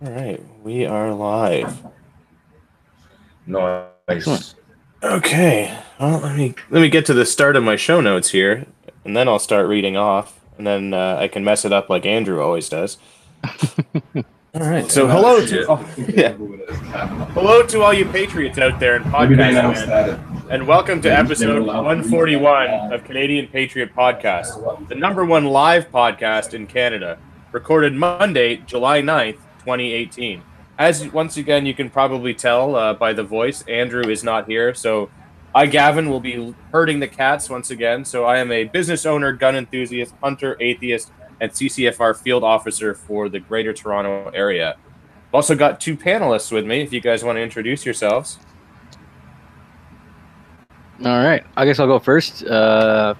All right, we are live. Nice. Excellent. Okay, well, let me get to the start of my show notes here, and then I'll start reading off, and then I can mess it up like Andrew always does. All right, so hello to all you Patriots out there in podcast land, and welcome to episode 141 of Canadian Patriot Podcast, the #1 live podcast in Canada, recorded Monday, July 9th, 2018. As once again, you can probably tell by the voice, Andrew is not here, so I, Gavin, will be herding the cats once again. So I am a business owner, gun enthusiast, hunter, atheist, and CCFR field officer for the Greater Toronto area. I've also got two panelists with me, if you guys want to introduce yourselves. All right, I guess I'll go first. I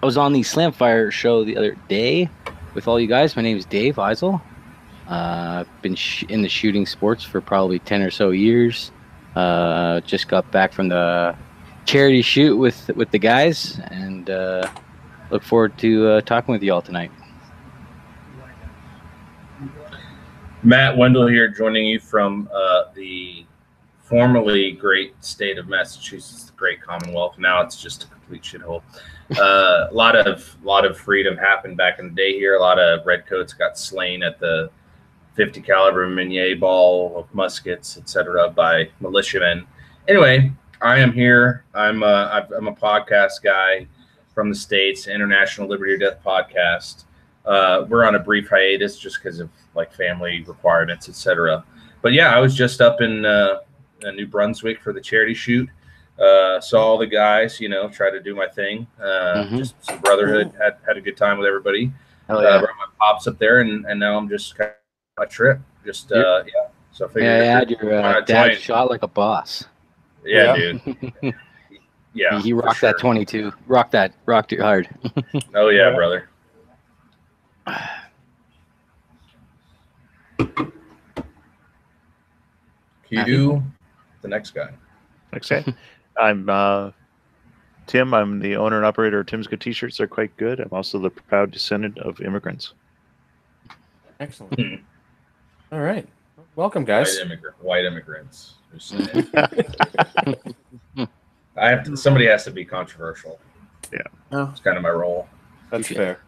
was on the Slamfire show the other day with all you guys. My name is Dave Eisel. I've been in the shooting sports for probably 10 or so years. Just got back from the charity shoot with the guys, and look forward to talking with you all tonight. Matt Wendell here, joining you from the formerly great state of Massachusetts, the great Commonwealth. Now it's just a complete shithole. A lot of freedom happened back in the day here. A lot of redcoats got slain at the 50 caliber Minier ball of muskets, etc., by militiamen. Anyway, I am here. I'm a podcast guy from the States, International Liberty or Death podcast. We're on a brief hiatus just because of like family requirements, etc. But yeah, I was just up in New Brunswick for the charity shoot. Saw all the guys, try to do my thing. Just some brotherhood. Had a good time with everybody. Hell yeah. Brought my pops up there, and now I'm just kind of a trip. Just So I figured had your dad shot like a boss. Yeah, dude. Yeah, he rocked that 22. Rocked it hard. Oh yeah, brother. Cue the next guy. Okay. I'm Tim. I'm the owner and operator of Tim's Good T-shirts. They're quite good. I'm also the proud descendant of immigrants. Excellent. All right. Welcome, guys. White immigrants. Somebody has to be controversial. Yeah. It's kind of my role. That's fair.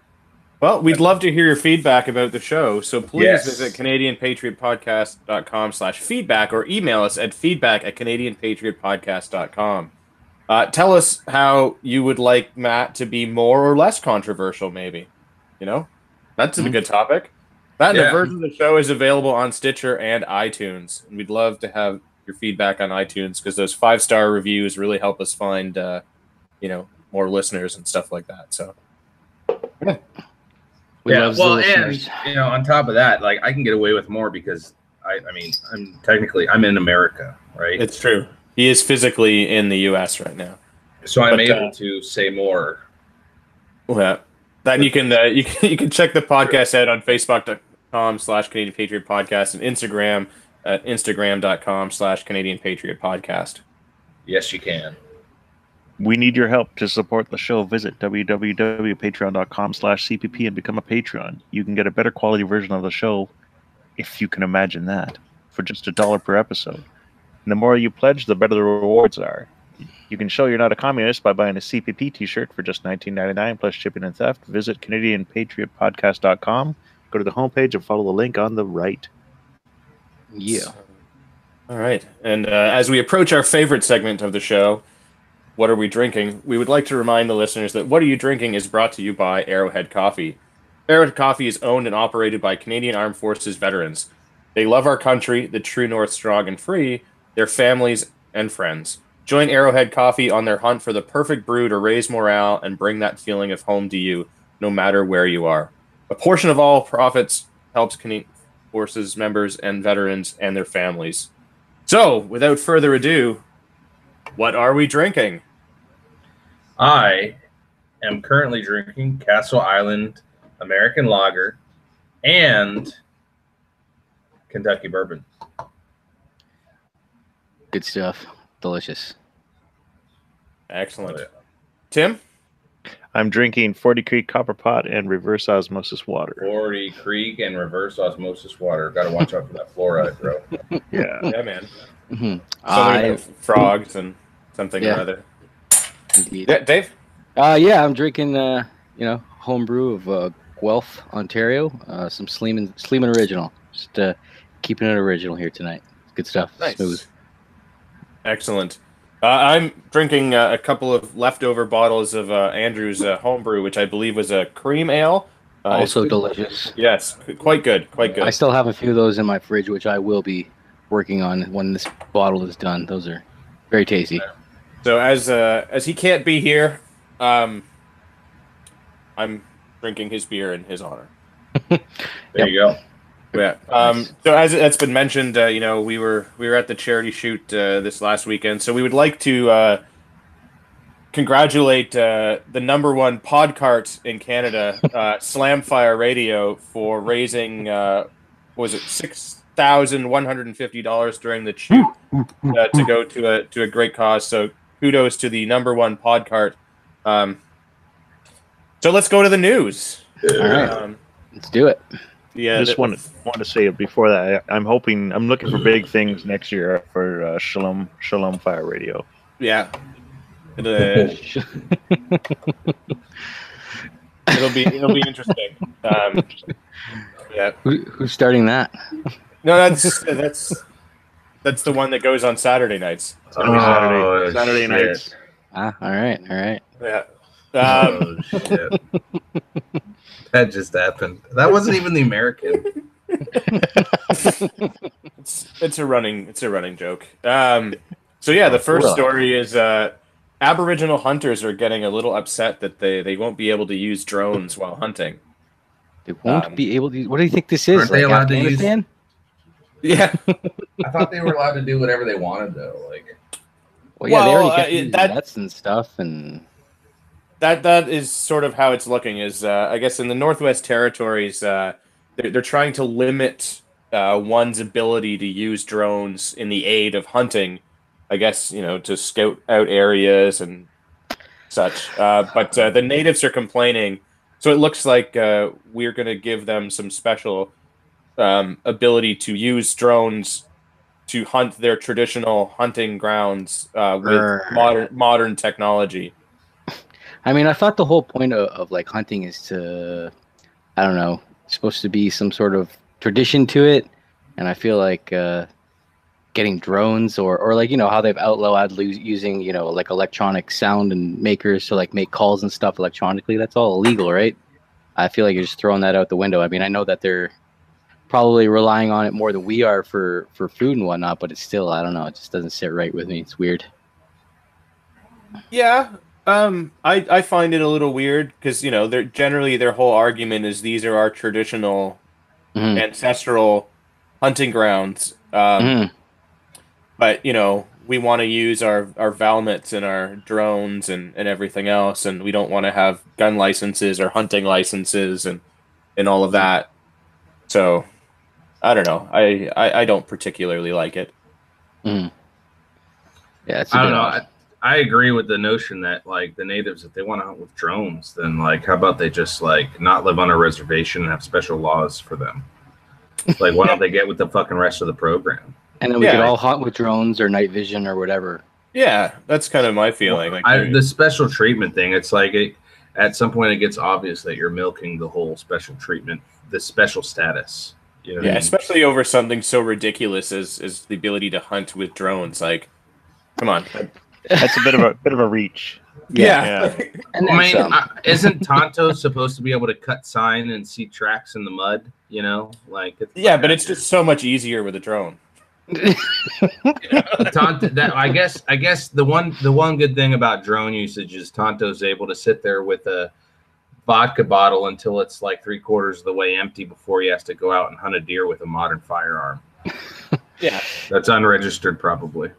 Well, we'd love to hear your feedback about the show, so please visit CanadianPatriotPodcast.com/feedback or email us at feedback@CanadianPatriotPodcast.com. Tell us how you would like Matt to be more or less controversial, maybe. That's a good topic. That version of the show is available on Stitcher and iTunes. And we'd love to have your feedback on iTunes because those 5-star reviews really help us find, more listeners and stuff like that. So, yeah. Well, and on top of that, like I can get away with more because I'm in America, right? It's true. He is physically in the U.S. right now, so I'm able to say more. Well, then you can check the podcast out on Facebook.com/Canadian Patriot Podcast and Instagram at Instagram.com/Canadian Patriot Podcast. Yes, you can. We need your help to support the show. Visit www.patreon.com/CPP and become a Patreon. You can get a better quality version of the show, if you can imagine that, for just $1 per episode. And the more you pledge, the better the rewards are. You can show you're not a communist by buying a CPP t-shirt for just $19.99 plus shipping and theft. Visit CanadianPatriotPodcast.com. Go to the homepage and follow the link on the right. Yeah. All right. And as we approach our favorite segment of the show, What Are We Drinking? We would like to remind the listeners that What Are You Drinking is brought to you by Arrowhead Coffee. Arrowhead Coffee is owned and operated by Canadian Armed Forces veterans. They love our country, the true north, strong and free, their families and friends. Join Arrowhead Coffee on their hunt for the perfect brew to raise morale and bring that feeling of home to you, no matter where you are. A portion of all profits helps Canadian Forces members and veterans and their families. So, without further ado, what are we drinking? I am currently drinking Castle Island American Lager and Kentucky Bourbon. Good stuff. Delicious. Excellent. Tim? I'm drinking 40 Creek Copper Pot and reverse osmosis water. 40 Creek and reverse osmosis water. Got to watch out for that fluoride, bro. Yeah. Yeah, man. Mhm. Something about frogs and something or other. Indeed. Yeah, Dave? Yeah, I'm drinking, homebrew of Guelph, Ontario. Some Sleeman Original. Just keeping it original here tonight. Good stuff. Nice. Smooth. Excellent. I'm drinking a couple of leftover bottles of Andrew's homebrew, which I believe was a cream ale. Also delicious. Yes, quite good, quite good. I still have a few of those in my fridge, which I will be working on when this bottle is done. Those are very tasty. So as he can't be here, I'm drinking his beer in his honor. There you go. Yeah. So as it's been mentioned, we were at the charity shoot this last weekend. So we would like to congratulate the #1 podcart in Canada, Slamfire Radio, for raising was it $6,150 during the shoot to go to a great cause. So kudos to the #1 podcart. So let's go to the news. All right, let's do it. Yeah, I just want to say before that, I'm looking for big things next year for Shalom Fire Radio. Yeah. It'll be interesting. Yeah. Who's starting that? No, that's the one that goes on Saturday nights. Saturday nights. All right. Yeah. Oh shit! That just happened. That wasn't even the American. It's a running joke. So yeah, the first story is Aboriginal hunters are getting a little upset that they won't be able to use drones while hunting. They won't be able to. What do you think this is? Aren't they allowed to use? Yeah. I thought they were allowed to do whatever they wanted though. Like, well, yeah, they already get to use nets and stuff, and that is sort of how it's looking. Is I guess in the Northwest Territories, they're trying to limit one's ability to use drones in the aid of hunting. I guess to scout out areas and such. But the natives are complaining, so it looks like we're going to give them some special ability to use drones to hunt their traditional hunting grounds with modern technology. I mean, I thought the whole point of like hunting is to, I don't know, it's supposed to be some sort of tradition to it, and I feel like getting drones or like how they've outlawed using like electronic sound and makers to like make calls and stuff electronically. That's all illegal, right? I feel like you're just throwing that out the window. I mean, I know that they're probably relying on it more than we are for food and whatnot, but it's still, I don't know, it just doesn't sit right with me. It's weird. Yeah. I find it a little weird because they're generally their whole argument is these are our traditional ancestral hunting grounds. But we want to use our Valmets and our drones and everything else, and we don't want to have gun licenses or hunting licenses and all of that. So I don't know. I don't particularly like it. Yeah, I don't know. I agree with the notion that like the natives, if they want to hunt with drones, then like how about they just like not live on a reservation and have special laws for them? Like why don't they get with the fucking rest of the program? And then we could all hunt with drones or night vision or whatever. Yeah, that's kind of my feeling. Well, the special treatment thing, it's like at some point it gets obvious that you're milking the whole special treatment, the special status. You know what I mean? Especially over something so ridiculous as the ability to hunt with drones. Like, come on. That's a bit of a reach. Yeah. And I mean, isn't Tonto supposed to be able to cut sign and see tracks in the mud? Like but it's just so much easier with a drone. Tonto, I guess the one good thing about drone usage is Tonto's able to sit there with a vodka bottle until it's like 3/4 of the way empty before he has to go out and hunt a deer with a modern firearm. Yeah, that's unregistered, probably.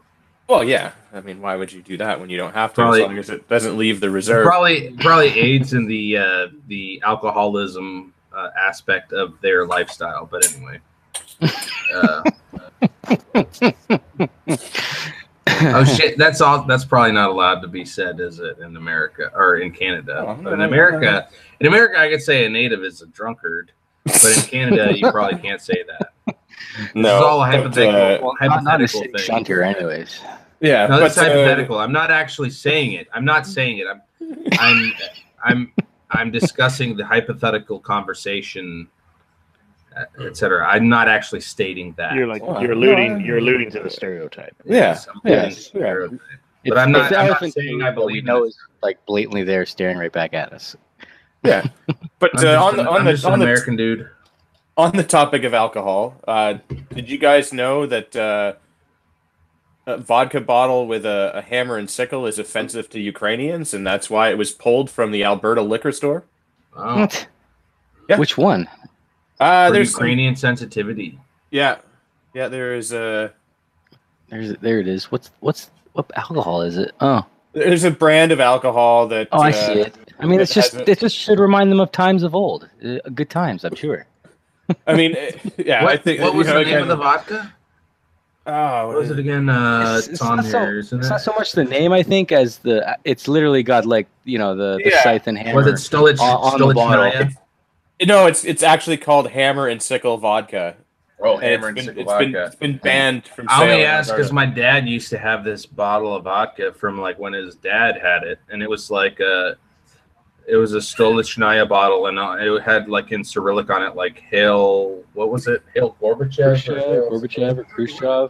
Well, yeah. I mean, why would you do that when you don't have to? As long as it doesn't leave the reserve. Probably aids in the alcoholism aspect of their lifestyle. But anyway. Oh shit, that's all. That's probably not allowed to be said, is it, in America or in Canada? Oh, But in America, I could say a native is a drunkard, but in Canada, you probably can't say that. This is all a hypothetical, not a city thing. center, anyways. Yeah, No, but it's hypothetical. I'm not actually saying it. I'm not saying it. I'm discussing the hypothetical conversation, etc. I'm not actually stating that. You're alluding to the stereotype. yeah, yeah. But I'm not saying I we believe know it. is like blatantly there staring right back at us. Yeah, but I'm just an American dude. On the topic of alcohol, did you guys know that a vodka bottle with a hammer and sickle is offensive to Ukrainians, and that's why it was pulled from the Alberta liquor store? Oh. What? Yeah. Which one? There's Ukrainian sensitivity. Yeah, there is a. There it is. What alcohol is it? Oh. There's a brand of alcohol that. Oh, I see it. I mean, it just should remind them of times of old. Good times, I'm sure. I mean, yeah. What, I think. What was the name of the vodka? Oh, what was it again? It's on here, isn't it? It's not so much the name, I think, as it's literally got like the scythe and hammer. Was it Stolich on the bottle? No, it's actually called Hammer and Sickle vodka. Oh, Hammer and Sickle vodka. It's been banned from. I only asked because my dad used to have this bottle of vodka from like when his dad had it, and it was like it was a Stolichnaya bottle, and it had like in Cyrillic on it, like Hail. What was it? Hail Gorbachev or Khrushchev.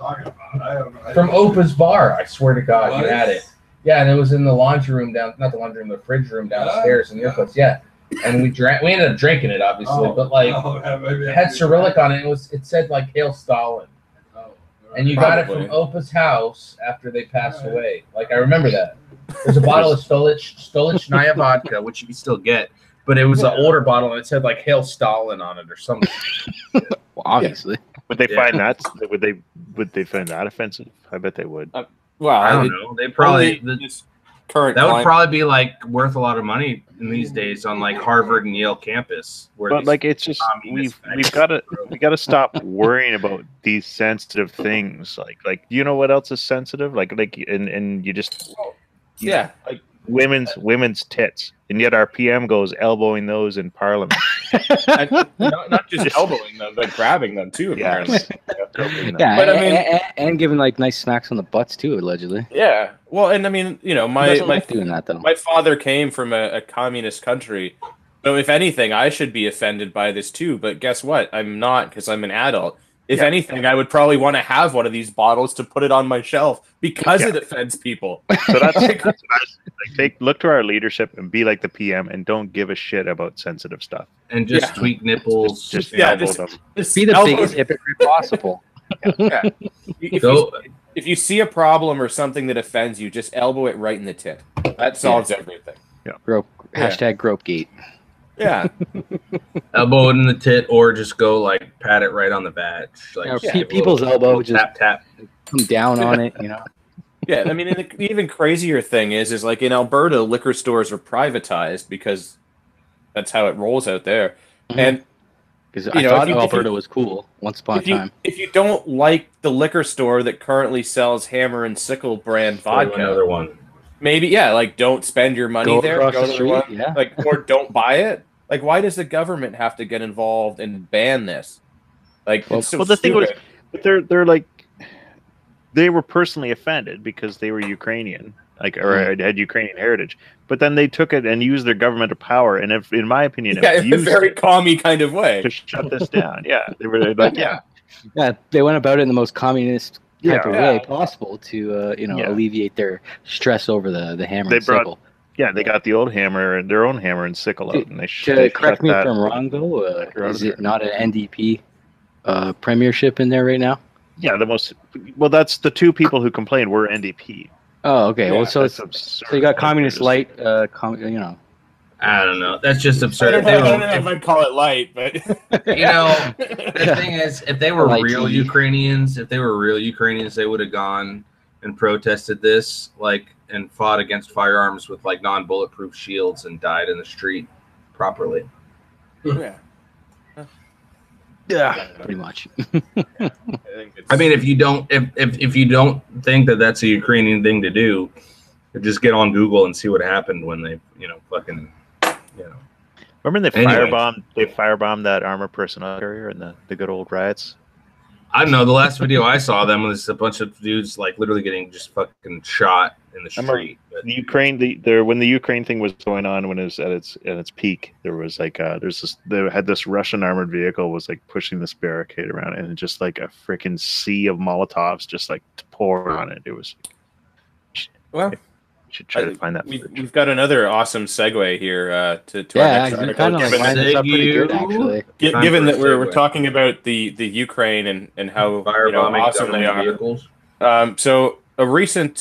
From Opa's bar. I swear to God, you had it. Yeah, and it was in the laundry room not the laundry room, the fridge room downstairs in your place. Yeah, and we ended up drinking it, obviously, but like it had Cyrillic on it. It said like Hail Stalin, and you got it from Opa's house after they passed away. Like I remember that. There's a bottle of Stolichnaya vodka, which you can still get, but it was an older bottle and it said like Hail Stalin on it or something. Well, obviously. Would they find that? Would they find that offensive? I bet they would. Well, I don't know. They probably current. That would probably be like worth a lot of money in these days on like Harvard and Yale campus. But like it's just we've got to stop worrying about these sensitive things. Like you know what else is sensitive? Like and you just. Yeah, like women's tits, and yet our PM goes elbowing those in Parliament. not just elbowing them, but grabbing them too. Apparently, yeah. But I mean, and giving like nice smacks on the butts too, allegedly. Yeah, well, and I mean, my doing that though. My father came from a communist country, so if anything, I should be offended by this too. But guess what? I'm not, because I'm an adult. If anything, I would probably want to have one of these bottles to put it on my shelf because it offends people. So that's what I look to our leadership and be like the PM and don't give a shit about sensitive stuff. And just tweak nipples. Just be the biggest hypocrite possible. Yeah. If you see a problem or something that offends you, just elbow it right in the tit. That solves everything. Yeah. Hashtag Gropegate. Yeah. Elbow it in the tit, or just go like pat it right on the badge. Like people's elbow, just tap, come down on it, Yeah, I mean, and the even crazier thing is like in Alberta, liquor stores are privatized because that's how it rolls out there. Mm-hmm. And because I thought Alberta was cool once upon a time. If you don't like the liquor store that currently sells Hammer and Sickle brand vodka, another one. Maybe like don't spend your money there. Go to the one, or don't buy it. Like, why does the government have to get involved and ban this? Like, it's so the stupid. thing was, but they're like, they were personally offended because they were Ukrainian, or had Ukrainian heritage. But then they took it and used their governmental power, and in my opinion, in a very commie kind of way to shut this down. Yeah, they were like, they went about it in the most communist type of way possible to alleviate their stress over the hammer and sickle. Yeah, they got the old hammer and their own hammer and sickle out, and correct me if I'm wrong though. Is it not an NDP premiership in there right now? Yeah, that's the two people who complained were NDP. Oh, okay. Well, so you got communist light. I don't know. That's just absurd. I don't know if I'd call it light, but the thing is, if they were real Ukrainians, they would have gone and protested this, and fought against firearms with non-bulletproof shields and died in the street properly. Yeah. Yeah, pretty much. I mean, if you don't think that that's a Ukrainian thing to do, just get on Google and see what happened when they, fucking, Remember they Anyway. firebombed that armored personnel carrier in the good old riots? I don't know. The last video I saw them was a bunch of dudes like literally getting just fucking shot in the street. But The Ukraine, when the Ukraine thing was going on, when it was at its peak, there was like they had this Russian armored vehicle was like pushing this barricade around, and just like a freaking sea of Molotovs just like poured on it. It was. Well, we should try to find that. We've got another awesome segue here to our Yeah, next you article. kind of like Given lined that- this up pretty good, actually. given that we're segue. talking about the Ukraine and how firebombing awesome they government are. vehicles. So a recent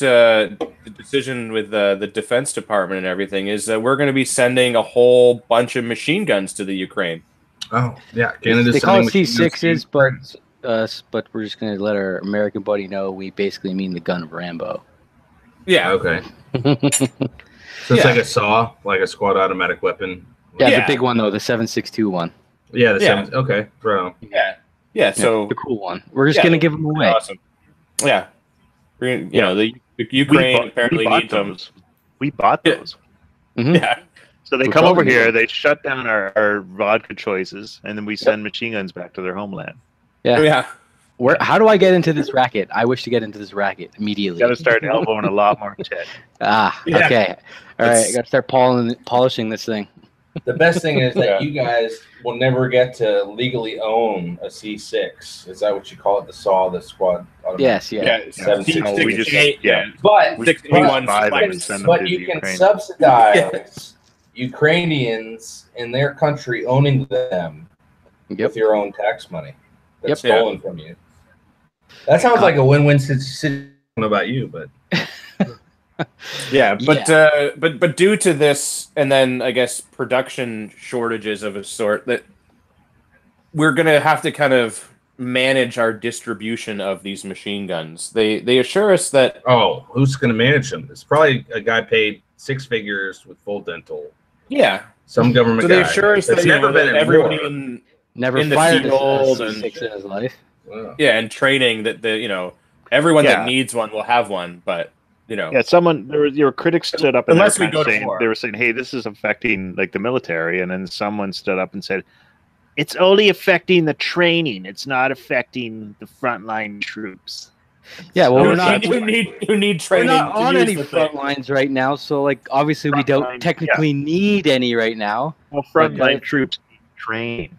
decision with the Defense Department and everything is that we're going to be sending a whole bunch of machine guns to the Ukraine. Oh yeah, Canada's They call it sending machine guns to C6s, but we're just going to let our American buddy know we basically mean the gun of Rambo. Yeah. Okay. So it's like a SAW, like a squad automatic weapon. Yeah, Yeah. the big one though, the 7.62 one. Yeah. The Yeah. same. Okay. Right on. Yeah. So the cool one. We're just Yeah, going to give them away. awesome. Yeah. The Ukraine apparently needs them. those. We bought Yeah. those. Mhm. Yeah. So they We're come over probably here, gonna- they shut down our vodka choices, and then we send machine guns back to their homeland. Yeah. Yeah. How do I get into this racket? I wish to get into this racket immediately. Got to start elbowing a lot more tit. Ah, Yeah. okay. All right, It's- I got to start polishing this thing. The best thing is that Yeah. you guys will never get to legally own a C6. Is that what you call it? The SAW, the squad automatic? Yes, yeah. Yeah. Seven, six, Oh, we just- yeah. But We Six- we one buy them spikes. and send them but to you the can Ukraine. subsidize Ukrainians in their country owning them Yep. with your own tax money that's Yep. stolen from you. That sounds like a win-win situation about you, but Yeah, but due to this, and then I guess production shortages of a sort, that we're gonna have to kind of manage our distribution of these machine guns. They assure us that who's going to manage them? It's probably a guy paid six figures with full dental. Some government so they guy assure us that's that, never been that in everybody war. in Never in the fired a field C6 in his life. Wow. and training that everyone Yeah. that needs one will have one, but Yeah, your critics stood up and Unless they were we go to saying, war. they were saying, "Hey, this is affecting like the military," and then someone stood up and said, "It's only affecting the training. It's not affecting the frontline troops." Yeah, well, So we're it's not. like- who need We're training. not to on use any the thing. front lines right now, so like obviously we Front don't line, technically need any right now. Well, frontline Okay. troops train.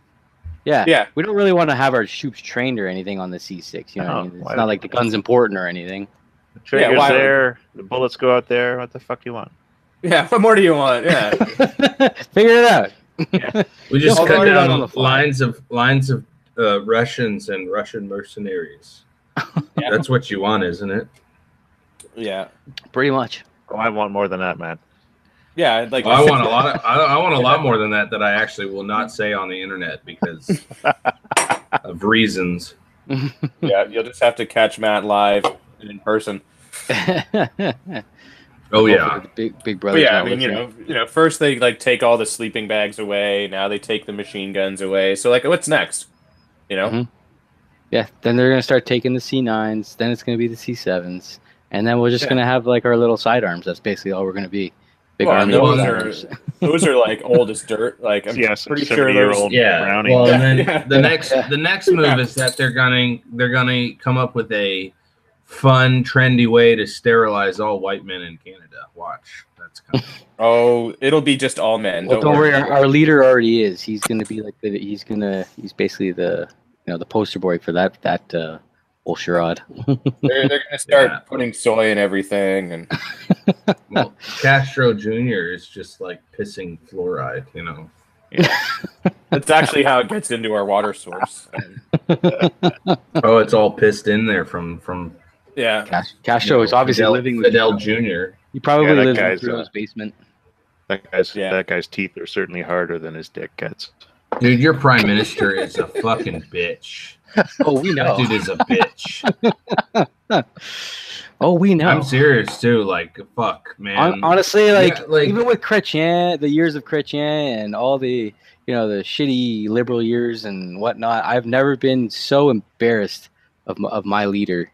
Yeah, Yeah. we don't really want to have our troops trained or anything on the C6. You know, what I No, mean? It's why not would- like the gun's important or anything. The trigger's why- there. The bullets go out there. What the fuck do you want? Yeah, what more do you want? Yeah. Figure it out. We just You'll cut figure it out on down the fly. lines of Russians and Russian mercenaries. Yeah. That's what you want, isn't it? Yeah. Pretty much. Oh, I want more than that, man. Yeah, like I want a lot. I want a lot more than that. That I actually will not say on the internet because of reasons. Yeah, you'll just have to catch Matt live and in person. Oh yeah. Hopefully the big brother. But yeah, I mean, first they like take all the sleeping bags away. Now they take the machine guns away. So like, what's next? Mhm. Yeah, then they're gonna start taking the C9s. Then it's gonna be the C7s, and then we're just Yeah. gonna have like our little sidearms. That's basically all we're gonna be. Big Well, army those sidearms. those are like old as dirt. Like I'm Yes, pretty sure those. 70-year-old Yeah. Browning. Well, and then Yeah. the next move is that they're gonna come up with a fun, trendy way to sterilize all white men in Canada. Watch, that's coming. Oh, it'll be just all men. Well, don't worry. Our leader already is. He's gonna be like he's basically the the poster boy for that whole charade. They're gonna start Yeah. putting soy in everything, and Well, Castro Jr. is just like pissing fluoride, you know. that's actually how it gets into our water source. Oh, it's all pissed in there from Yeah, Castro is obviously Fidel, living with Fidel Jr. He probably Yeah, that lives in guy's, Trudeau's basement. That guy's teeth are certainly harder than his dick gets. Dude, your prime minister is a fucking bitch. Oh, we That know. dude is a bitch. Oh, we know. I'm serious too. Like, fuck, man. Honestly, like, Yeah, like even with Chrétien, the years of Chrétien and all the, the shitty liberal years and whatnot, I've never been so embarrassed of my leader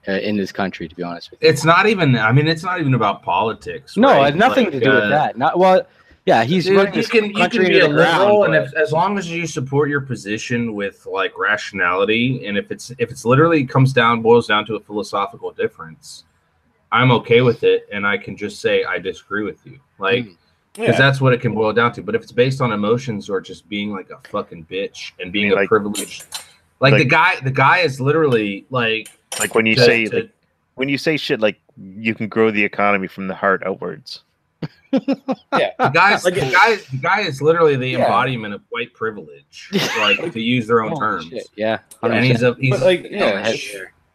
in this country, to be honest with you. it's not even. I mean, it's not even about politics. No, right? it has nothing Like, to do with that. Not well. Yeah, he's dude, running you this can country be into a the liberal, ground. and But as long as you support your position with like rationality, and if it's literally boils down to a philosophical difference, I'm okay with it, and I can just say I disagree with you, like because that's what it can boil down to. But if it's based on emotions or just being like a fucking bitch and being a privileged, like the guy is literally like when you when you say shit like you can grow the economy from the heart outwards. Yeah, the guy is literally the embodiment of white privilege, like to use their own terms. Shit, yeah, And he's but like,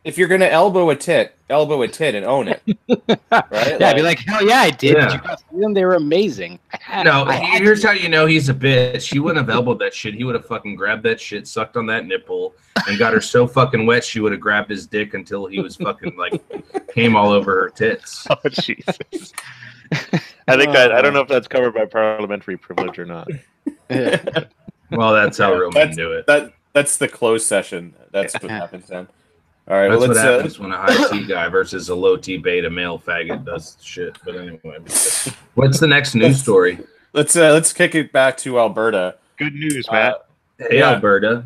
if you're gonna elbow a tit and own it, right? Yeah, I'd be like, hell yeah, I did. Yeah. Did you guys see them? They were amazing. No, here's how you know he's a bitch. He wouldn't have elbowed that shit. He would have fucking grabbed that shit, sucked on that nipple, and got her so fucking wet she would have grabbed his dick until he was fucking like came all over her tits. Oh Jesus! I think I don't know if that's covered by parliamentary privilege or not. Well, that's how real men do it. That's the closed session. That's what happens then. All right, That's well, what happens when a high T guy versus a low T beta male faggot does shit. But anyway, what's the next news story? Let's kick it back to Alberta. Good news, Matt. Hey, Alberta.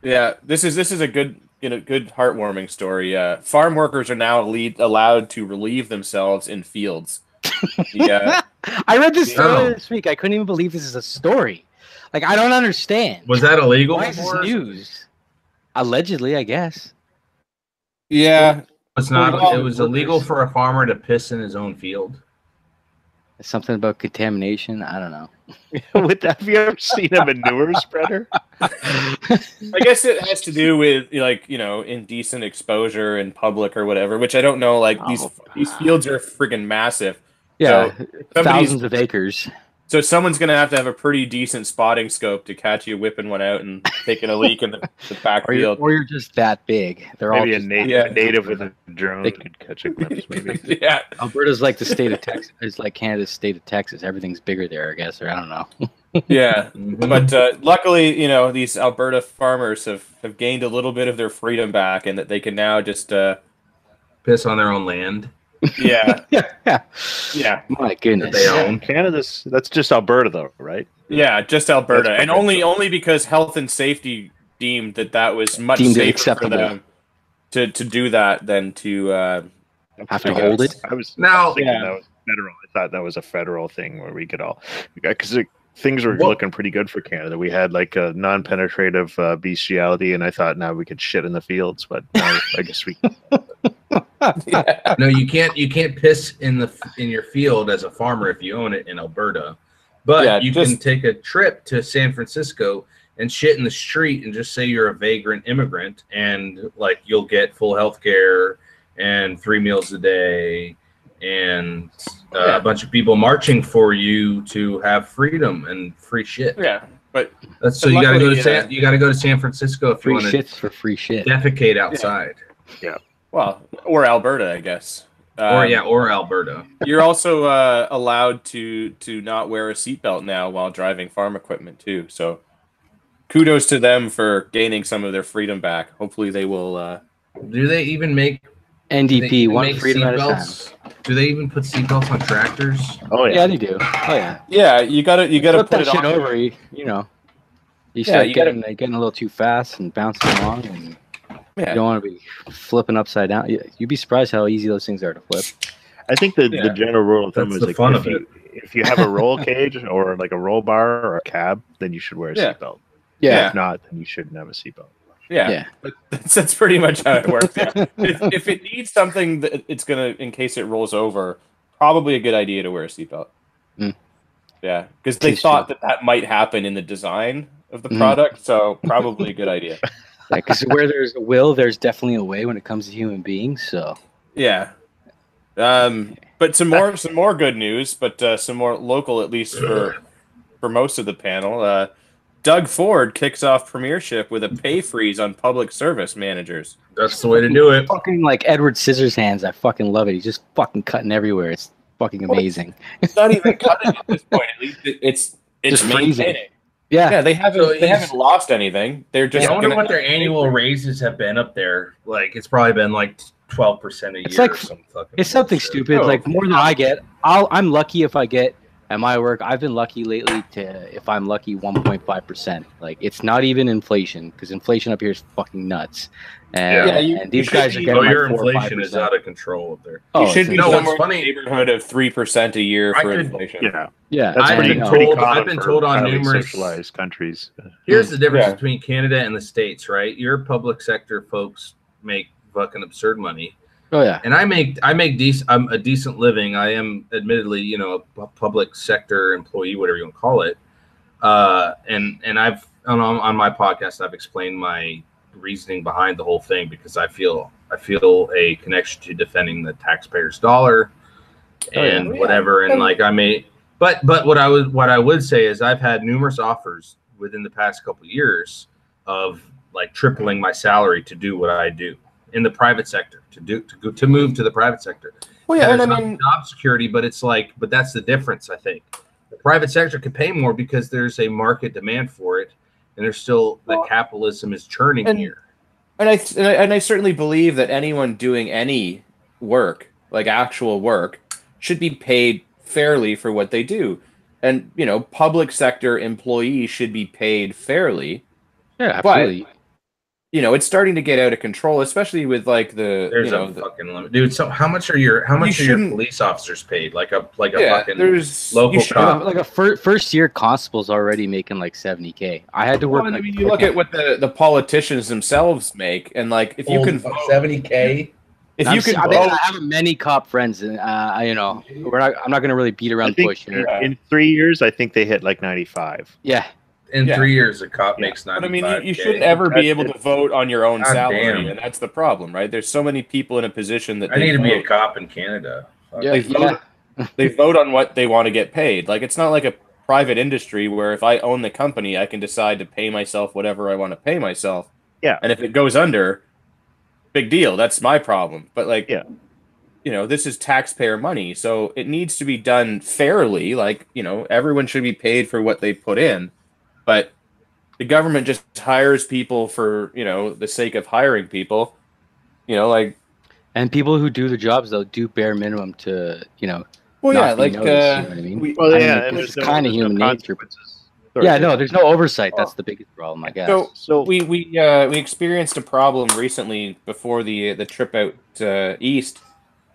Yeah, this is a good good heartwarming story. Farm workers are now allowed to relieve themselves in fields. Yeah, I read this story this week. I couldn't even believe this is a story. Like, I don't understand. Was that illegal? Why is this news? Allegedly, I guess. Yeah, It's not. It was illegal for a farmer to piss in his own field. Something about contamination. I don't know. Have you ever seen a manure spreader? I guess it has to do with indecent exposure in public or whatever, which I don't know. Like these fields are freaking massive. Yeah, so thousands of acres. So someone's gonna have to have a pretty decent spotting scope to catch you whipping one out and taking a leak in the backfield. Or you're just that big. They're maybe all a native with a drone could catch a glimpse. Maybe. Yeah, Alberta's like the state of Texas. It's like Canada's state of Texas. Everything's bigger there, I guess, or I don't know. Yeah, but luckily, these Alberta farmers have gained a little bit of their freedom back, and that they can now just piss on their own land. Yeah. Yeah. My goodness. They own that's just Alberta, though, right? Yeah, just Alberta, and only because health and safety deemed that was much safer for them to do that than to have to hold it. I was thinking that was federal. I thought that was a federal thing where we could all, because things were looking pretty good for Canada. We had like a non-penetrative bestiality, and I thought now we could shit in the fields, but now I guess we. No, you can't piss in your field as a farmer if you own it in Alberta, but you can take a trip to San Francisco and shit in the street and just say you're a vagrant immigrant, and like you'll get full health care and 3 meals a day and a bunch of people marching for you to have freedom and free shit. Yeah, but so you gotta go to San Francisco if you want to for free shit. Defecate outside. Yeah. Well, or Alberta, I guess. Or Alberta. You're also allowed to not wear a seatbelt now while driving farm equipment too. So, kudos to them for gaining some of their freedom back. Hopefully, they will. Do they even make NDP one freedom at a time? Do they even put seatbelts on tractors? Oh yeah, they do. Oh yeah. Yeah, you gotta put that it shit on. over. You start getting a little too fast and bouncing along, and you don't want to be flipping upside down. You'd be surprised how easy those things are to flip. I think the general rule of thumb is like fun of it. If you have a roll cage or like a roll bar or a cab, then you should wear a seatbelt. Yeah. If not, then you shouldn't have a seatbelt. Yeah. But that's pretty much how it works. Yeah. if it needs something that it's gonna, in case it rolls over, probably a good idea to wear a seatbelt. Mm. Yeah, because they thought that might happen in the design of the product, so probably a good idea. Because where there's a will, there's definitely a way when it comes to human beings. So yeah, but some more good news, but some more local, at least for most of the panel. Doug Ford kicks off premiership with a pay freeze on public service managers. That's the way to do it. Fucking like Edward Scissorhands. I fucking love it. He's just fucking cutting everywhere. It's fucking amazing. It's not even cutting at this point. At least it's Just freezing. maintaining. Yeah. Yeah, they haven't lost anything. They're just. I wonder gonna what their annual raises have been up there. Like it's probably been like 12% a year. Like, or some fucking it's something bullshit. stupid. Like more than I get. I'm lucky if I get at my work. I've been lucky lately if I'm lucky 1.5%. Like it's not even inflation because inflation up here is fucking nuts. And, and these guys are getting like your 4 or inflation 5%. is out of control up there. You should be what's somewhere funny? in the neighborhood of 3% a year for inflation. Yeah, That's I've pretty, been pretty told- common I've been for told on highly numerous- socialized countries. Here's the difference Yeah. between Canada and the States, right? Your public sector folks make fucking absurd money. Oh yeah. And I make I'm a decent living. I am admittedly, a public sector employee, whatever you want to call it. And I've on my podcast I've explained my reasoning behind the whole thing because I feel a connection to defending the taxpayer's dollar and whatever. And like I may, but what I would say is I've had numerous offers within the past couple of years of like tripling my salary to do what I do in the private sector to move to the private sector. Well, yeah, and I it's not mean, job security, but it's like, but that's the difference. I think the private sector can pay more because there's a market demand for it, and there's still the capitalism is churning here. And I certainly believe that anyone doing any work, like actual work, should be paid fairly for what they do. And, public sector employees should be paid fairly. Yeah, absolutely. But, it's starting to get out of control, especially with like There's a fucking limit, dude. So how much are your police officers paid? Like a fucking local cop. Like a first year constable's already making like 70K. I had to work. Well, I mean, you look at what the politicians themselves make, and like if you can vote, 70K. if you can I vote, have many cop friends, and I'm not going to really beat around the bush here. In 3 years, I think they hit like 95. Yeah. In 3 years, a cop makes 95K. But I mean, you shouldn't ever be able to vote on your own God salary, damn. and that's the problem, right? There's so many people in a position that I need to be a cop in Canada. Yeah, they vote on what they want to get paid. Like it's not like a private industry where if I own the company, I can decide to pay myself whatever I want to pay myself. Yeah. And if it goes under, big deal. That's my problem. But like, this is taxpayer money, so it needs to be done fairly. Like, everyone should be paid for what they put in. But the government just hires people for, the sake of hiring people, and people who do the jobs though do bare minimum to, well, not yeah, be like, noticed, you know what I mean? and it's there's kind of no human nature. consequences. Yeah, no, there's no oversight. That's the biggest problem, I guess. So we experienced a problem recently before the trip out east,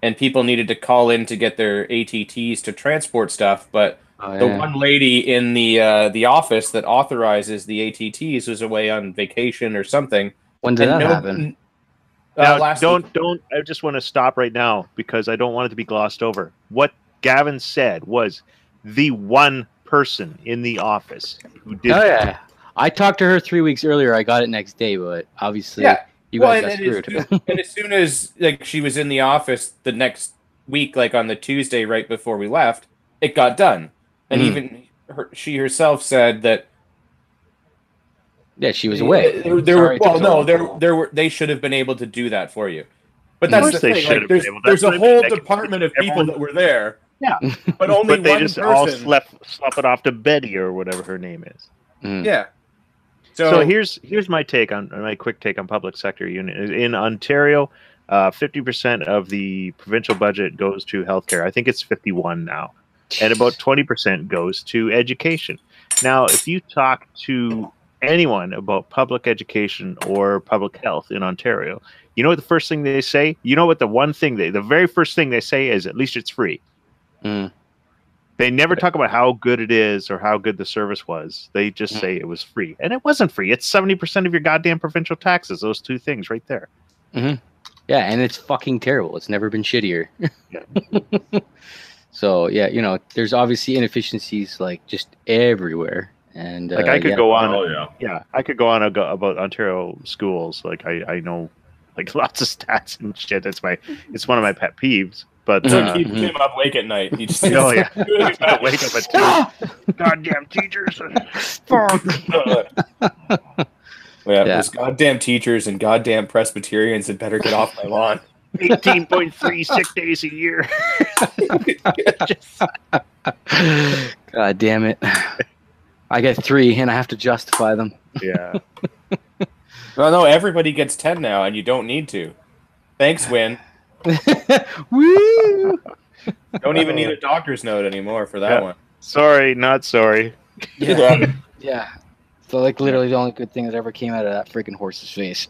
and people needed to call in to get their ATTs to transport stuff, but the one lady in the office that authorizes the ATTs was away on vacation or something. When did that happen? Now, Last don't. week. I just want to stop right now because I don't want it to be glossed over. What Gavin said was the one person in the office who did. Oh yeah, I talked to her 3 weeks earlier. I got it next day, but obviously you guys got screwed. And as soon as like she was in the office the next week, like on the Tuesday right before we left, it got done. And even she herself said that. Yeah, she was away. They should have been able to do that for you. But that's the thing. Like, there's a whole department of people that were there. Yeah, but only but they one just person. all slept it off to Betty or whatever her name is. Yeah. So here's my quick take on public sector unit in Ontario. 50% of the provincial budget goes to healthcare. I think it's 51 now, and about 20% goes to education. Now, if you talk to anyone about public education or public health in Ontario, you know what the first thing they say? You know what the very first thing they say is at least it's free. They never talk about how good it is or how good the service was. They just say it was free. And it wasn't free. It's 70% of your goddamn provincial taxes, those two things right there. Yeah, and it's fucking terrible. It's never been shittier. So, yeah, there's obviously inefficiencies like just everywhere. And like I could go on. I could go on about Ontario schools. Like I know like lots of stats and shit. It's one of my pet peeves. But So it keeps him up awake at night. He just oh yeah, really bad. wake up at 2. Goddamn teachers! Fuck. Yeah, those goddamn teachers and goddamn Presbyterians had better get off my lawn. 18.3 sick days a year. God damn it! I get 3, and I have to justify them. Yeah. No, everybody gets 10 now, and you don't need to. Thanks, Win. Woo! Don't even need a doctor's note anymore for that one. Sorry, not sorry. Yeah. Yeah. So, like, literally the only good thing that ever came out of that freaking horse's face.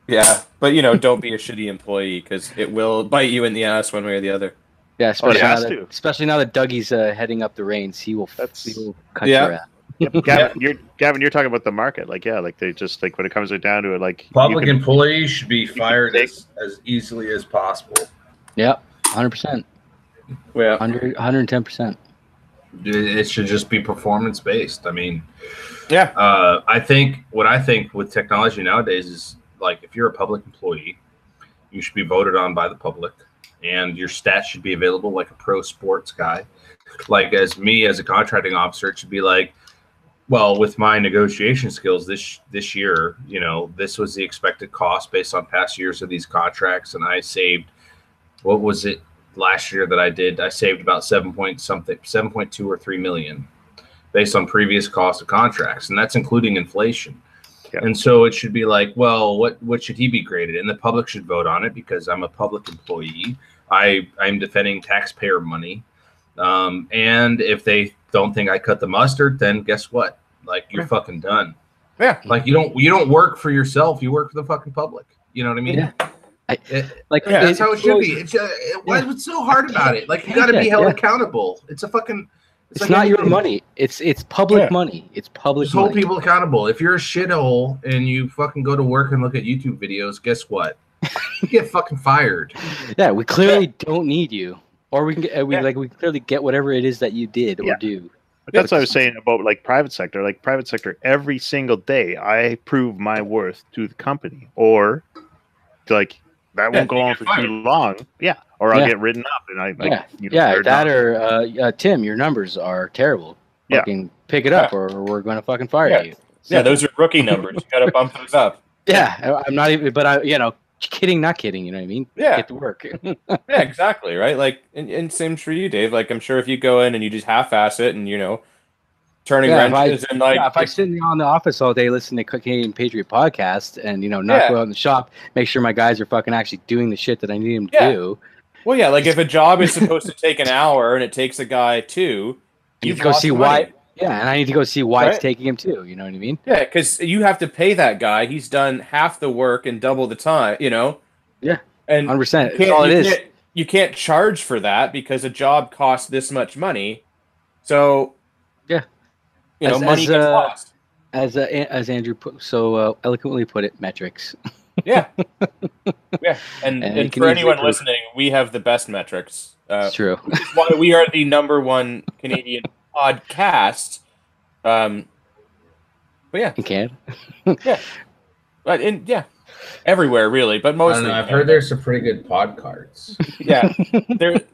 Yeah, but, don't be a shitty employee, because it will bite you in the ass one way or the other. Yeah, especially, it has now, to. especially now that Dougie's heading up the reins. He will cut Yeah. your ass. Yep, Gavin, you're talking about the market. Like, yeah, like they just, like, when it comes down to it, like, Public employees should be fired as easily as possible. Yep, 100%. Yeah. 110%. It should just be performance based. I mean, Yeah. I think with technology nowadays is, like, if you're a public employee, you should be voted on by the public, and your stats should be available like a pro sports guy. Like, as a contracting officer, it should be like, well, with my negotiation skills this year, this was the expected cost based on past years of these contracts, and I saved, what was it last year that I did? I saved about 7.2 or 3 million based on previous cost of contracts, and that's including inflation. Yeah. And so it should be like, well, what should he be graded? And the public should vote on it because I'm a public employee. I'm defending taxpayer money. And if they don't think I cut the mustard, then guess what? Like, you're fucking done. Yeah. Like, you don't work for yourself. You work for the fucking public. You know what I mean? Yeah. That's how it should be. What's so hard about it? Like, you got to be held accountable. It's It's not your money. It's public money. It's public Just money. hold people accountable. If you're a shithole and you fucking go to work and look at YouTube videos, guess what? You get fucking fired. Yeah, we clearly don't need you, or we can get we clearly get whatever it is that you did or do. But that's what I was saying about, like, private sector. Like, private sector, every single day, I prove my worth to the company, or, like, that won't go on for too long. Yeah, or I'll get written up, and Tim, your numbers are terrible. Fucking pick it up, or we're going to fucking fire you. Yeah, those are rookie numbers. You got to bump those up. Yeah, I'm not even, but kidding, not kidding. You know what I mean? Yeah. Get to work. Yeah, exactly, right? Like, and same for you, Dave. Like, I'm sure if you go in and you just half-ass it and, turning wrenches and, like... if I sit in the office all day listening to Canadian Patriot podcast and, not go out in the shop, make sure my guys are fucking actually doing the shit that I need them to do. Well, yeah, like, if a job is supposed to take an hour and it takes a guy 2, you go see why... Yeah, and I need to go see why it's taking him too. You know what I mean? Yeah, because you have to pay that guy. He's done half the work and double the time. Yeah, and 100%. That's all it is. You can't charge for that because a job costs this much money. So money gets lost. As Andrew so eloquently put it, metrics. Yeah, yeah. And for anyone listening, we have the best metrics. It's true. Which is why we are the #1 Canadian podcast. But yeah, in Canada. Yeah, but everywhere really, but mostly. I've heard there's some pretty good pod cards. Yeah,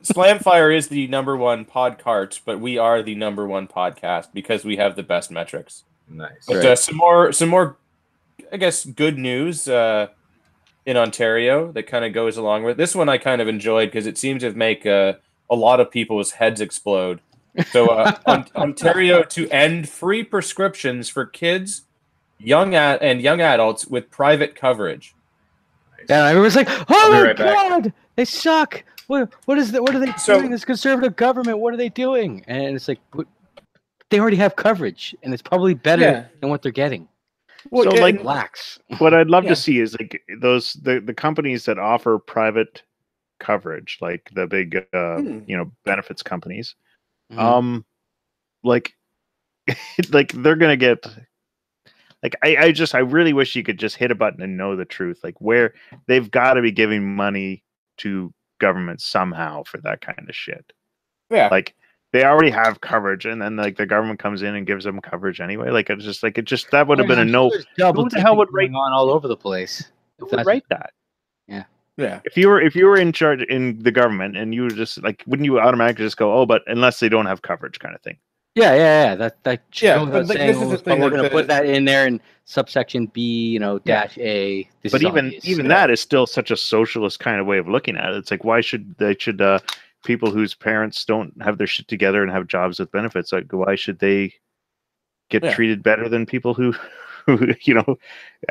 Slamfire is the #1 pod cart, but we are the #1 podcast because we have the best metrics. Nice. But some more, I guess, good news in Ontario that kind of goes along with this one. I kind of enjoyed because it seemed to make a lot of people's heads explode. So Ontario to end free prescriptions for kids, young adults with private coverage. Yeah, everyone's like, "Oh my god, they suck! What are they doing? This conservative government, what are they doing?" And it's like, they already have coverage, and it's probably better than what they're getting. Well, so, like, relax. What I'd love to see is, like, the companies that offer private coverage, like the big benefits companies. Like they're gonna get, like, I really wish you could just hit a button and know the truth, like, where they've got to be giving money to government somehow for that kind of shit. Yeah, like, they already have coverage, and then, like, the government comes in and gives them coverage anyway. Like, it's just that would have been a no. Who the hell would write on all over the place? Who would write that? Yeah. Yeah. If you were in charge in the government and you were just like, wouldn't you automatically just go, oh, but unless they don't have coverage, kind of thing? Yeah. That should Yeah, go but without like, saying. this is the But thing, we're like, going to the- put that in there in subsection B, dash A. This But is even obvious. even Yeah. that is still such a socialist kind of way of looking at it. It's like, why should people whose parents don't have their shit together and have jobs with benefits, like, why should they get Yeah. treated better than people who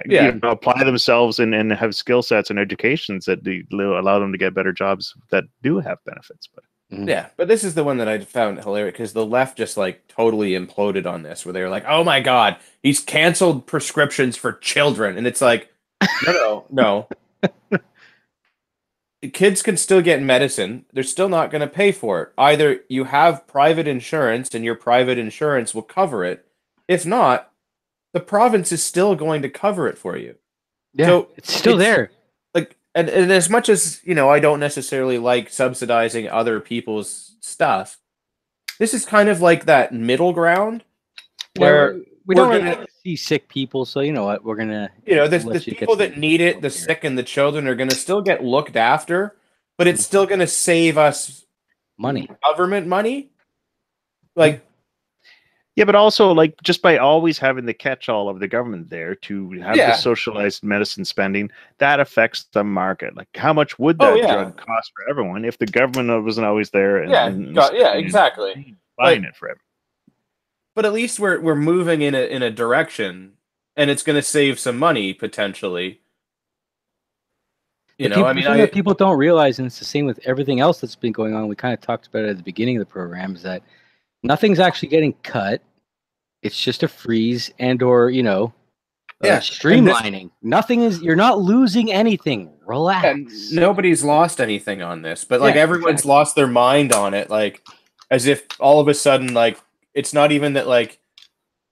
Yeah. apply themselves and have skill sets and educations that allow them to get better jobs that do have benefits? But Yeah, but this is the one that I found hilarious because the left just like totally imploded on this, where they were like, "Oh my God, he's canceled prescriptions for children," and it's like, no. Kids can still get medicine; they're still not going to pay for it. Either you have private insurance, and your private insurance will cover it. If not, the province is still going to cover it for you. Yeah, So it's still there. Like, and as much as I don't necessarily like subsidizing other people's stuff. This is kind of like that middle ground where we don't we're really gonna, see sick people, so you know what? We're gonna the let you get people some that need it, the healthcare. sick and the children are gonna still get looked after, but it's still gonna save us money. government money. Like, yeah, but also like just by always having the catch-all of the government there to have Yeah. the socialized medicine spending, that affects the market. Like, how much would Oh, that yeah. drug cost for everyone if the government wasn't always there? Exactly. Buying it for everyone. But at least we're moving in a direction, and it's gonna save some money potentially. The thing that people don't realize, and it's the same with everything else that's been going on. We kind of talked about it at the beginning of the program, is that nothing's actually getting cut. It's just a freeze or streamlining. Nothing is. You're not losing anything. Relax. Nobody's lost anything on this, but like Yeah, everyone's exactly. lost their mind on it, like as if all of a sudden, like it's not even that like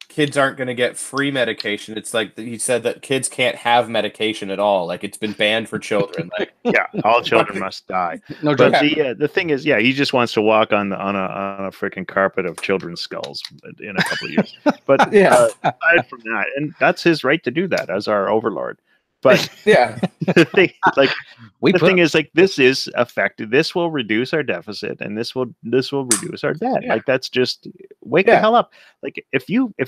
kids aren't going to get free medication. It's like he said that kids can't have medication at all. Like it's been banned for children. Like Yeah, all children must die. No But joke. the thing is, he just wants to walk on a freaking carpet of children's skulls in a couple of years. But aside from that, and that's his right to do that as our overlord. But yeah, the thing, like thing is, like, this is effective. This will reduce our deficit, and this will reduce our debt. Yeah. Like, that's just wake the hell up. Like, if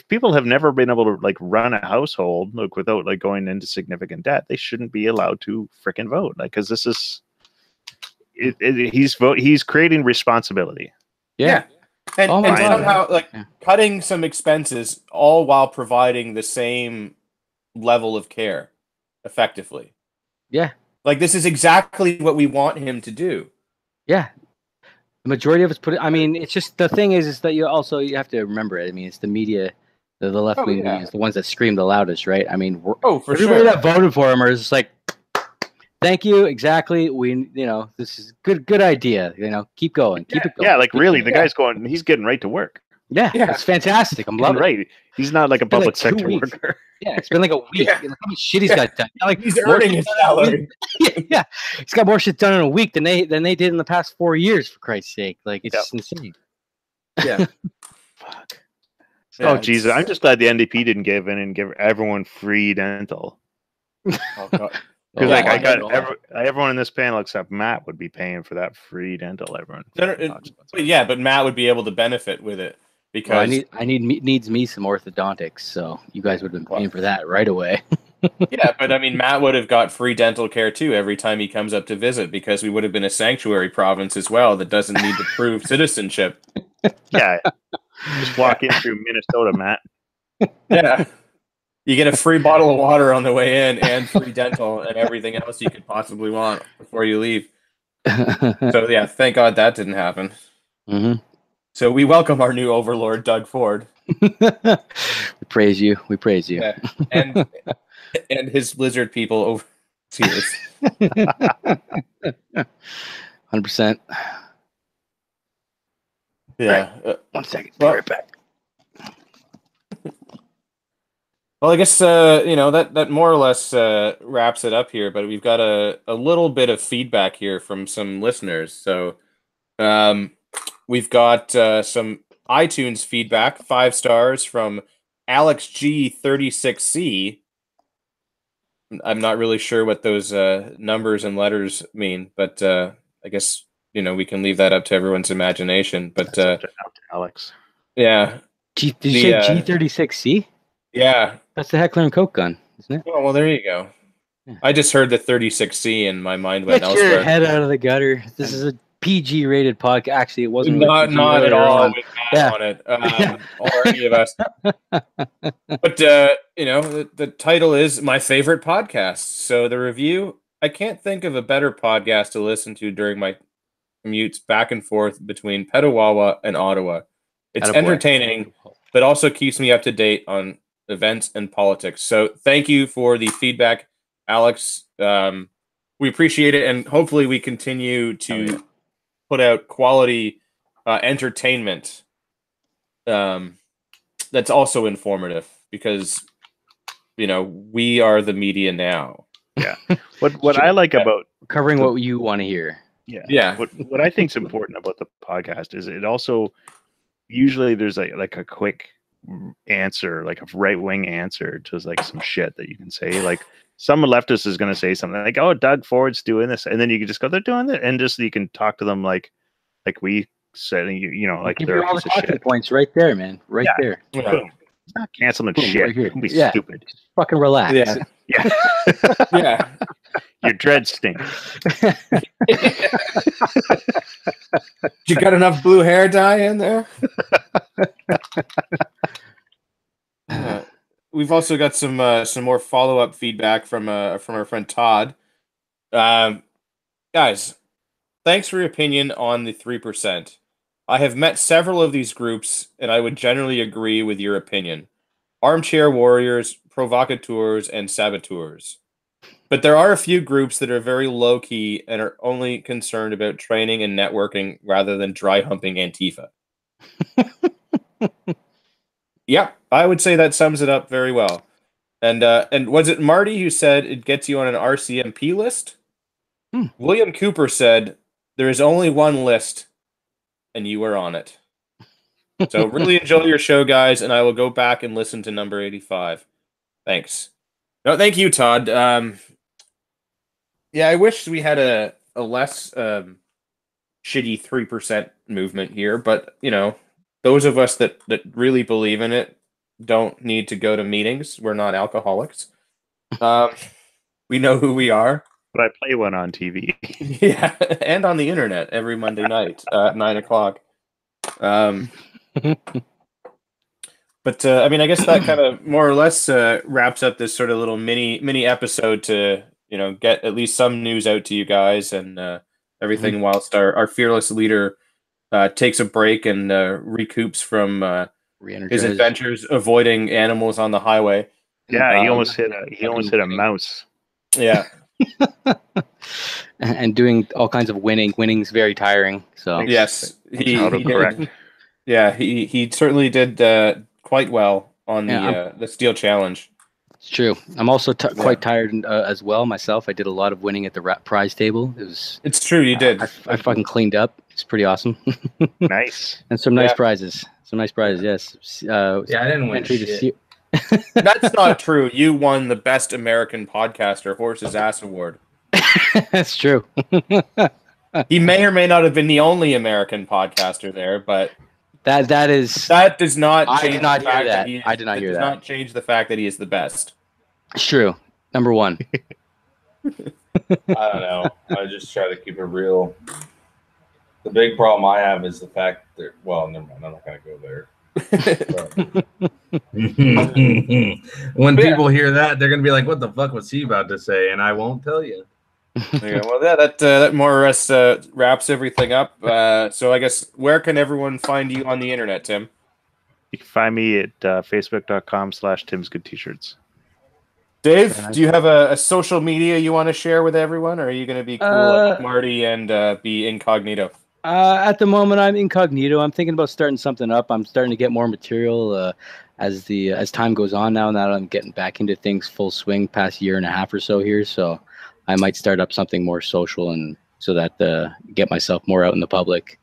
people have never been able to like run a household without like going into significant debt, they shouldn't be allowed to freaking vote. Like, because this is he's creating responsibility. yeah. And, Oh my and God. somehow like cutting some expenses, all while providing the same level of care effectively. Yeah. Like this is exactly what we want him to do. Yeah. The majority of us put it. I mean, it's just the thing is that you have to remember it. I mean, it's the media, the left wing media, is the ones that scream the loudest, right? I mean, everybody that voted for him is just like, thank you, exactly. This is good idea. Keep going, keep it going. Yeah, like really, the guy's going. He's getting right to work. Yeah, it's fantastic. I'm loving it. Right. He's not like a public sector weeks. worker. Yeah, it's been like a week. Yeah. How much shit he's got done? Like He's earning his salary. Yeah, he's got more shit done in a week than they did in the past 4 years. For Christ's sake, like it's insane. Yeah. Fuck. Yeah, Oh Jesus! I'm just glad the NDP didn't give in and give everyone free dental. Oh, God. Because Yeah, I got everyone in this panel except Matt would be paying for that free dental. Everyone. But Matt would be able to benefit with it because needs me some orthodontics, so you guys would have been paying for that right away. yeah, but I mean Matt would have got free dental care too every time he comes up to visit because we would have been a sanctuary province as well that doesn't need to prove citizenship. Yeah, just walk in through Minnesota, Matt. Yeah. You get a free bottle of water on the way in and free dental and everything else you could possibly want before you leave. So yeah, thank God that didn't happen. Mm-hmm. So we welcome our new overlord, Doug Ford. We praise you. We praise you. Yeah. And his lizard people over tears. 100%. Yeah. Right. 1 second. Be right back. Well, I guess that more or less wraps it up here. But we've got a little bit of feedback here from some listeners. So we've got some iTunes feedback, 5 stars from Alex G36C. I'm not really sure what those numbers and letters mean, but I guess we can leave that up to everyone's imagination. But That's up to Alex. yeah, Did you say G36C? Yeah. That's the Heckler and Koch gun, isn't it? Oh, well, there you go. Yeah. I just heard the 36C and my mind went Get your elsewhere. head out of the gutter. This is a PG rated podcast. Actually, it wasn't really PG not at all on. with Matt on it, or any of us. But the title is my favorite podcast. So the review, I can't think of a better podcast to listen to during my commutes back and forth between Petawawa and Ottawa. It's entertaining, but also keeps me up to date on events and politics. So thank you for the feedback, Alex. We appreciate it, and hopefully we continue to put out quality entertainment that's also informative, because we are the media now. Yeah. What I like about covering what you want to hear. Yeah. What I think is important about the podcast is it also usually there's like a quick answer, like a right-wing answer to like some shit that you can say. Like some leftist is going to say something like, "Oh, Doug Ford's doing this," and then you can just go, "They're doing that," and just you can talk to them like we said, like give they're you all the talking points right there, man. Right there. Boom. It's not canceling shit. Right here. Don't be stupid. Just fucking relax. Yeah. Yeah. Your dread stink. You got enough blue hair dye in there? We've also got some more follow-up feedback from our friend Todd. Guys, thanks for your opinion on the 3%. I have met several of these groups, and I would generally agree with your opinion. Armchair warriors, provocateurs, and saboteurs. But there are a few groups that are very low-key and are only concerned about training and networking rather than dry-humping Antifa. Yeah, I would say that sums it up very well. And was it Marty who said it gets you on an RCMP list? William Cooper said, there is only one list, and you were on it. So really enjoy your show, guys, and I will go back and listen to number 85. Thanks. No, thank you, Todd. Yeah, I wish we had a less shitty 3% movement here, but those of us that really believe in it don't need to go to meetings. We're not alcoholics. We know who we are. But I play one on TV. Yeah, and on the internet every Monday night at 9:00. But I mean, I guess that kind of more or less wraps up this sort of little mini episode to get at least some news out to you guys and everything, whilst our fearless leader takes a break and recoups from his adventures avoiding animals on the highway. Yeah, he almost hit a mouse. Yeah. And doing all kinds of winning. Winning's very tiring. So yes, he correct. Yeah, he certainly did quite well on the Steel Challenge. It's true. I'm also quite tired as well myself. I did a lot of winning at the prize table. It's true, you did. I fucking cleaned up. It's pretty awesome. Nice. And some nice prizes. Some nice prizes, yes. I didn't win shit. That's not true. You won the Best American Podcaster Horse's Ass Award. That's true. He may or may not have been the only American podcaster there, but that does not. I did not hear that. I did not hear that. Does not change the fact that he is the best. It's true. Number one. I don't know. I just try to keep it real. The big problem I have is the fact that, well, never mind. I'm not going to go there. When people hear that, they're going to be like, what the fuck was he about to say? And I won't tell you. Yeah, well, that more or less wraps everything up. So I guess, where can everyone find you on the internet, Tim? You can find me at facebook.com/TimsGoodT-shirts. Dave, do you have a social media you want to share with everyone, or are you going to be cool like Marty and be incognito? At the moment, I'm incognito. I'm thinking about starting something up. I'm starting to get more material as time goes on now that I'm getting back into things full swing past year and a half or so here. So I might start up something more social and so that get myself more out in the public.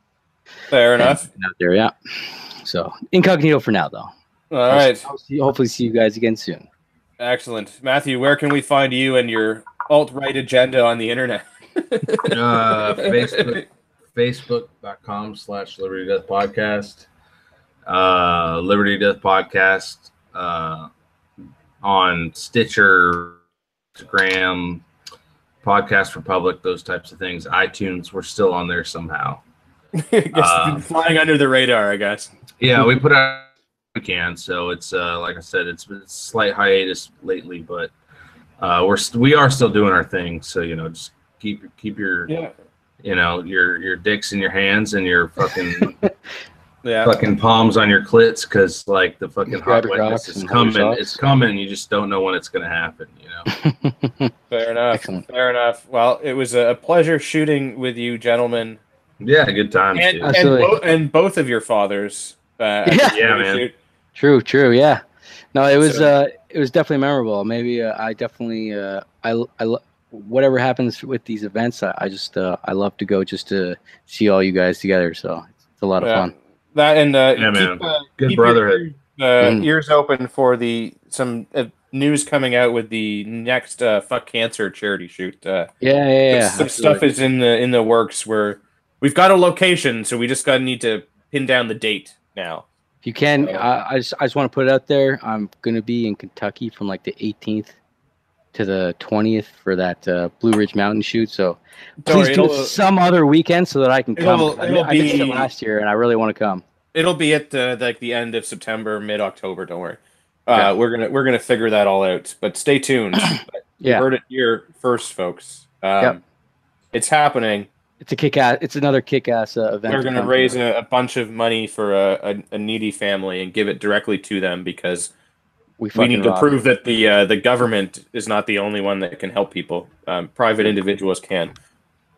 Fair enough. Out there, yeah. So incognito for now, though. All right. Hopefully see you guys again soon. Excellent. Matthew, where can we find you and your alt-right agenda on the internet? Facebook.com/Liberty Death Podcast. Liberty Death Podcast on Stitcher, Instagram, Podcast Republic, those types of things. iTunes, we're still on there somehow. Flying under the radar, I guess. Yeah, we put out we can. So it's like I said, it's been a slight hiatus lately, but we are still doing our thing. So just keep your your dicks in your hands and your fucking fucking palms on your clits, because like the fucking hot wetness is coming. It's coming. You just don't know when it's gonna happen. Fair enough. Excellent. Fair enough. Well, it was a pleasure shooting with you, gentlemen. Yeah, good times. And both of your fathers. Man. True. Yeah. No, it was definitely memorable. Maybe I definitely whatever happens with these events, I just I love to go just to see all you guys together. So it's a lot of fun. That and man. Good brotherhood. Ears open for some news coming out with the next Fuck Cancer charity shoot. Some stuff is in the works where we've got a location, so we just need to pin down the date now. If you can, I just want to put it out there. I'm going to be in Kentucky from like the 18th to the 20th for that Blue Ridge Mountain shoot. So please do it some other weekend so that I can come. I did it last year, and I really want to come. It'll be at the end of September, mid-October. Don't worry. We're gonna figure that all out. But stay tuned. You heard it here first, folks. It's happening. It's another kick-ass event. We're going to raise a bunch of money for a needy family and give it directly to them, because we need to prove that the government is not the only one that can help people. Private individuals can.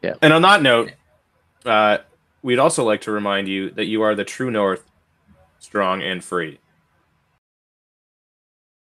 Yeah. And on that note, we'd also like to remind you that you are the true North, strong and free.